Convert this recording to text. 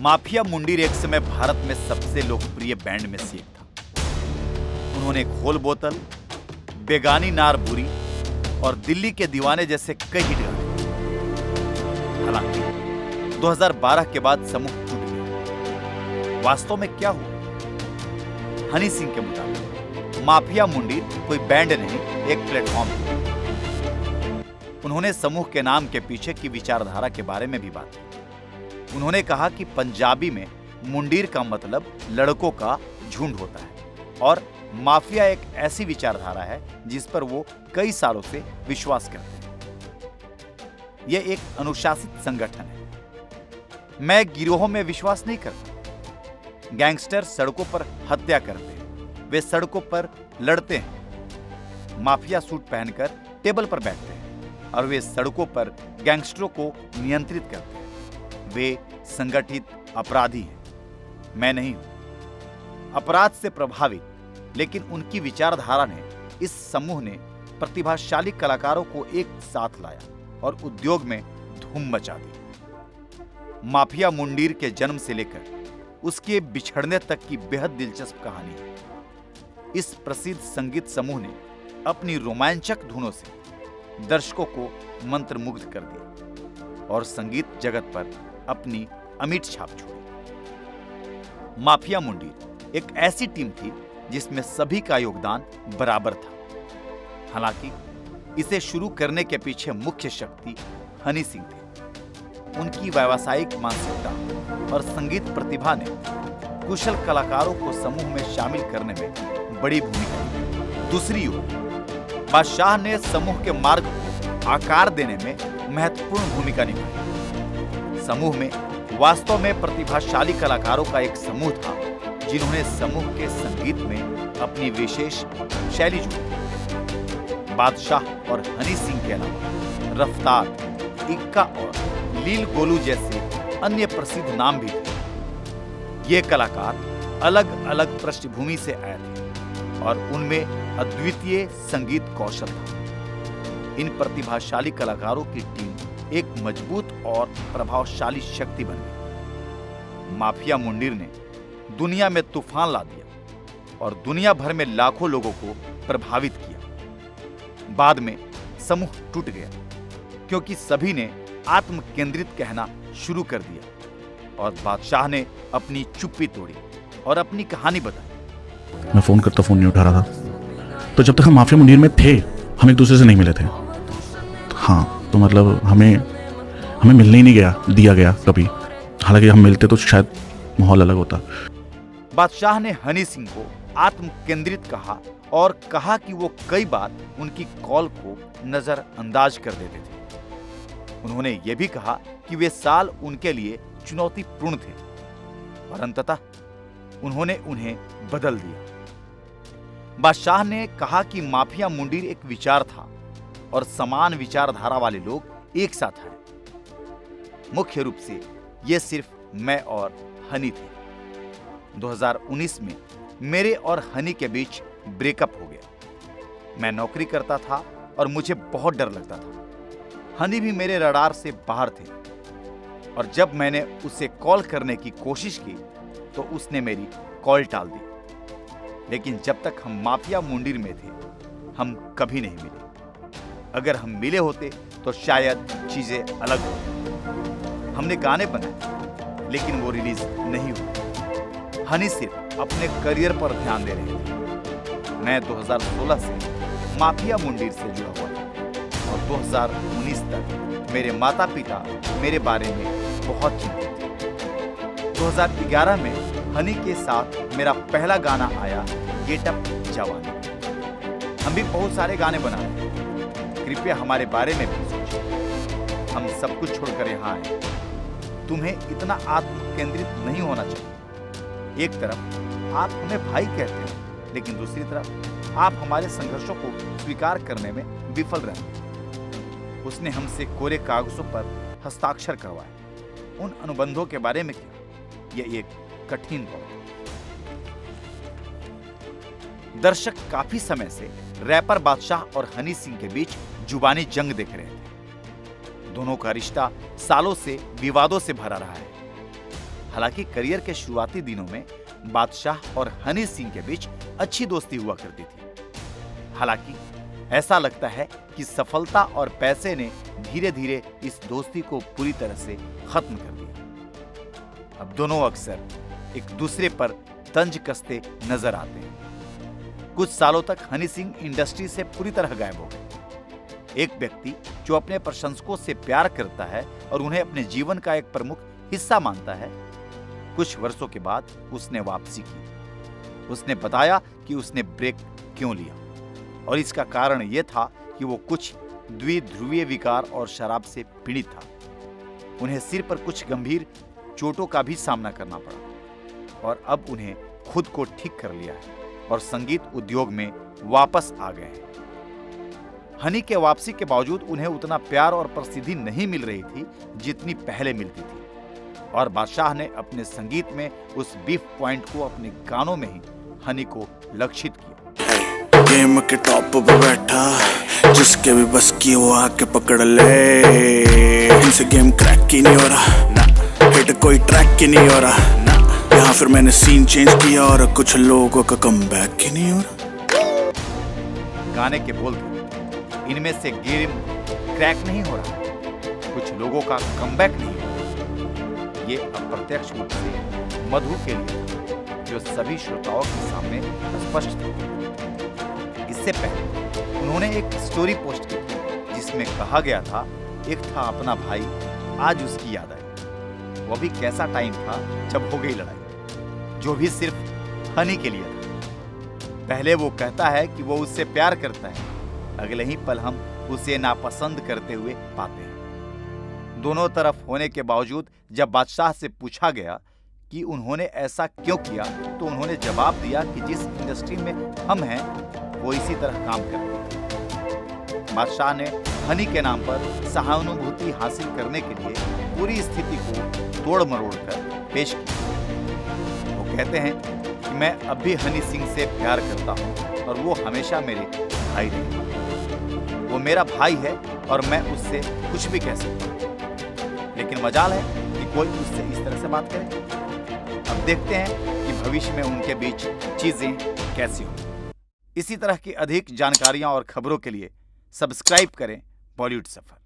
Mafia Mundeer एक समय भारत में सबसे लोकप्रिय बैंड में से एक था। उन्होंने खोल बोतल, बेगानी नार बुरी और दिल्ली के दीवाने जैसे कई हिट गाने। हालांकि 2012 के बाद समूह टूट गया। वास्तव में क्या हुआ? हनी सिंह के मुताबिक माफिया मुंडीर कोई बैंड नहीं, एक प्लेटफॉर्म था। उन्होंने समूह के नाम के पीछे की विचारधारा के बारे में भी बात की। उन्होंने कहा कि पंजाबी में मुंडीर का मतलब लड़कों का झुंड होता है और माफिया एक ऐसी विचारधारा है जिस पर वो कई सालों से विश्वास करते हैं। यह एक अनुशासित संगठन है। मैं गिरोहों में विश्वास नहीं करता। गैंगस्टर सड़कों पर हत्या करते हैं, वे सड़कों पर लड़ते हैं। माफिया सूट पहनकर टेबल पर बैठते हैं और वे सड़कों पर गैंगस्टरों को नियंत्रित करते हैं। वे संगठित अपराधी हैं, मैं नहीं हूं। अपराध से प्रभावित लेकिन उनकी विचारधारा ने, इस समूह ने प्रतिभाशाली कलाकारों को एक साथ लाया और उद्योग में धूम मचा दी। माफिया मुंडीर के जन्म से लेकर उसके बिछड़ने तक की बेहद दिलचस्प कहानी है। इस प्रसिद्ध संगीत समूह ने अपनी रोमांचक धुनों से दर्शकों को मंत्रमुग्ध कर दिया और संगीत जगत पर अपनी अमिट छाप छोड़ी। माफिया मुंडीर एक ऐसी टीम थी जिसमें सभी का योगदान बराबर था। हालांकि इसे शुरू करने के पीछे मुख्य शक्ति हनी सिंह थे। उनकी व्यावसायिक मानसिकता और संगीत प्रतिभा ने कुशल कलाकारों को समूह में शामिल करने में बड़ी भूमिका निभाई। दूसरी ओर बादशाह ने समूह के मार्ग को आकार देने में महत्वपूर्ण भूमिका निभाई। समूह में वास्तव में प्रतिभाशाली कलाकारों का एक समूह था जिन्होंने समूह के संगीत में अपनी विशेष शैली जोड़ी। बादशाह और हनी सिंह के अलावा रफ्तार, इक्का और लील गोलू जैसे अन्य प्रसिद्ध नाम भी थे। ये कलाकार अलग अलग पृष्ठभूमि से आए थे और उनमें अद्वितीय संगीत कौशल था। इन प्रतिभाशाली कलाकारों की टीम एक मजबूत और प्रभावशाली शक्ति बन गई। माफिया मुंडीर ने दुनिया में तूफान ला दिया और दुनिया भर में लाखों लोगों को प्रभावित किया। बाद में समूह टूट गया क्योंकि सभी ने आत्म केंद्रित कहना शुरू कर दिया और बादशाह ने अपनी चुप्पी तोड़ी और अपनी कहानी बताई। मैं फोन करता, फोन नहीं उठा रहा था। तो जब तक हम माफिया मुंडीर में थे, हम एक दूसरे से नहीं मिले थे। हाँ, तो मतलब हमें मिलने ही नहीं दिया गया कभी। हालांकि हम मिलते तो शायद माहौल अलग होता। बादशाह ने हनी सिंह को आत्म केंद्रित कहा और कहा कि वो कई बार उनकी कॉल को नजरअंदाज कर देते थे। उन्होंने ये भी कहा कि वे साल उनके लिए चुनौतीपूर्ण थे और अंततः उन्होंने उन्हें बदल दिया। बादशाह ने कहा कि माफिया मुंडीर एक विचार था और समान विचारधारा वाले लोग एक साथ आए। मुख्य रूप से यह सिर्फ मैं और हनी थे। 2019 में मेरे और हनी के बीच ब्रेकअप हो गया। मैं नौकरी करता था और मुझे बहुत डर लगता था। हनी भी मेरे रडार से बाहर थे और जब मैंने उसे कॉल करने की कोशिश की तो उसने मेरी कॉल टाल दी। लेकिन जब तक हम माफिया मुंडीर में थे, हम कभी नहीं मिले। अगर हम मिले होते तो शायद चीजें अलग होती। हमने गाने बनाए लेकिन वो रिलीज नहीं हुए। हनी सिर्फ अपने करियर पर ध्यान दे रहे थे। मैं 2016 से माफिया मुंडीर से जुड़ा हुआ था और 2019 तक मेरे माता पिता मेरे बारे में बहुत चिंतित थे। 2011 में हनी के साथ मेरा पहला गाना आया, गेट अप जवानी। हम भी बहुत सारे गाने बना रहे हैं। कृपया हमारे बारे में भी सोचिए। हम सब कुछ छोड़कर यहाँ आए। तुम्हें इतना आत्म केंद्रित नहीं होना चाहिए। एक तरफ आप हमें भाई कहते हैं लेकिन दूसरी तरफ आप हमारे संघर्षों को स्वीकार करने में विफल रहे। उसने हमसे कोरे कागजों पर हस्ताक्षर करवाए। उन अनुबंधों के बारे में क्या? यह एक कठिन दौर। दर्शक काफी समय से रैपर बादशाह और हनी सिंह के बीच जुबानी जंग देख रहे थे। दोनों का रिश्ता सालों से विवादों से भरा रहा है। हालांकि करियर के शुरुआती दिनों में बादशाह और हनी सिंह के बीच अच्छी दोस्ती हुआ करती थी। हालांकि ऐसा लगता है कि सफलता और पैसे ने धीरे धीरे इस दोस्ती को पूरी तरह से खत्म कर दिया। अब दोनों अक्सर एक दूसरे पर तंज कसते नजर आते हैं। कुछ सालों तक हनी सिंह इंडस्ट्री से पूरी तरह गायब हो गए। एक व्यक्ति जो अपने प्रशंसकों से प्यार करता है और उन्हें अपने जीवन का एक प्रमुख हिस्सा मानता है, कुछ वर्षों के बाद उसने वापसी की। उसने बताया कि उसने ब्रेक क्यों लिया और इसका कारण यह था कि वो कुछ द्विध्रुवीय विकार और शराब से पीड़ित था। उन्हें सिर पर कुछ गंभीर चोटों का भी सामना करना पड़ा और अब उन्हें खुद को ठीक कर लिया है और संगीत उद्योग में वापस आ गए हैं। हनी के वापसी के बावजूद उन्हें उतना प्यार और प्रसिद्धि नहीं मिल रही थी जितनी पहले मिलती थी और बादशाह ने अपने संगीत में उस बीफ पॉइंट को अपने गानों में ही हनी को लक्षित किया। गेम के टॉप पे बैठा जिसके भी बस की वो आके पकड़ ले। इनसे गेम क्रैक ही नहीं हो रहा, हिट कोई ट्रैक ही नहीं हो रहा। यहाँ फिर मैंने सीन चेंज किया और कुछ लोगों का कमबैक ही नहीं हो रहा। गाने के बोल थे, इनमें से गेम क्रैक नहीं हो रहा, कुछ लोगों का कमबैक नहीं हो रहा। ये अप्रत्यक्ष रूप से मधु के लिए था, जो सभी श्रोताओं के सामने स्पष्ट था। इससे पहले उन्होंने एक स्टोरी पोस्ट की थी जिसमें कहा गया था, एक था अपना भाई, आज उसकी याद आई। वो भी कैसा टाइम था जब हो गई लड़ाई, जो भी सिर्फ हनी के लिए था। पहले वो कहता है कि वो उससे प्यार करता है, अगले ही पल हम उसे नापसंद करते हुए पाते हैं। दोनों तरफ होने के बावजूद जब बादशाह से पूछा गया कि उन्होंने ऐसा क्यों किया, तो उन्होंने जवाब दिया कि जिस इंडस्ट्री में हम हैं वो इसी तरह काम करते हैं। बादशाह ने हनी के नाम पर सहानुभूति हासिल करने के लिए पूरी स्थिति को तोड़ मरोड़ कर पेश किया। वो कहते हैं कि मैं अब भी हनी सिंह से प्यार करता हूँ और वो हमेशा मेरे भाई रहे। वो मेरा भाई है और मैं उससे कुछ भी कह सकता हूँ, लेकिन मजाल है कि कोई उससे इस तरह से बात करे। अब देखते हैं कि भविष्य में उनके बीच चीजें कैसी होंगी। इसी तरह की अधिक जानकारियां और खबरों के लिए सब्सक्राइब करें बॉलीवुड सफर।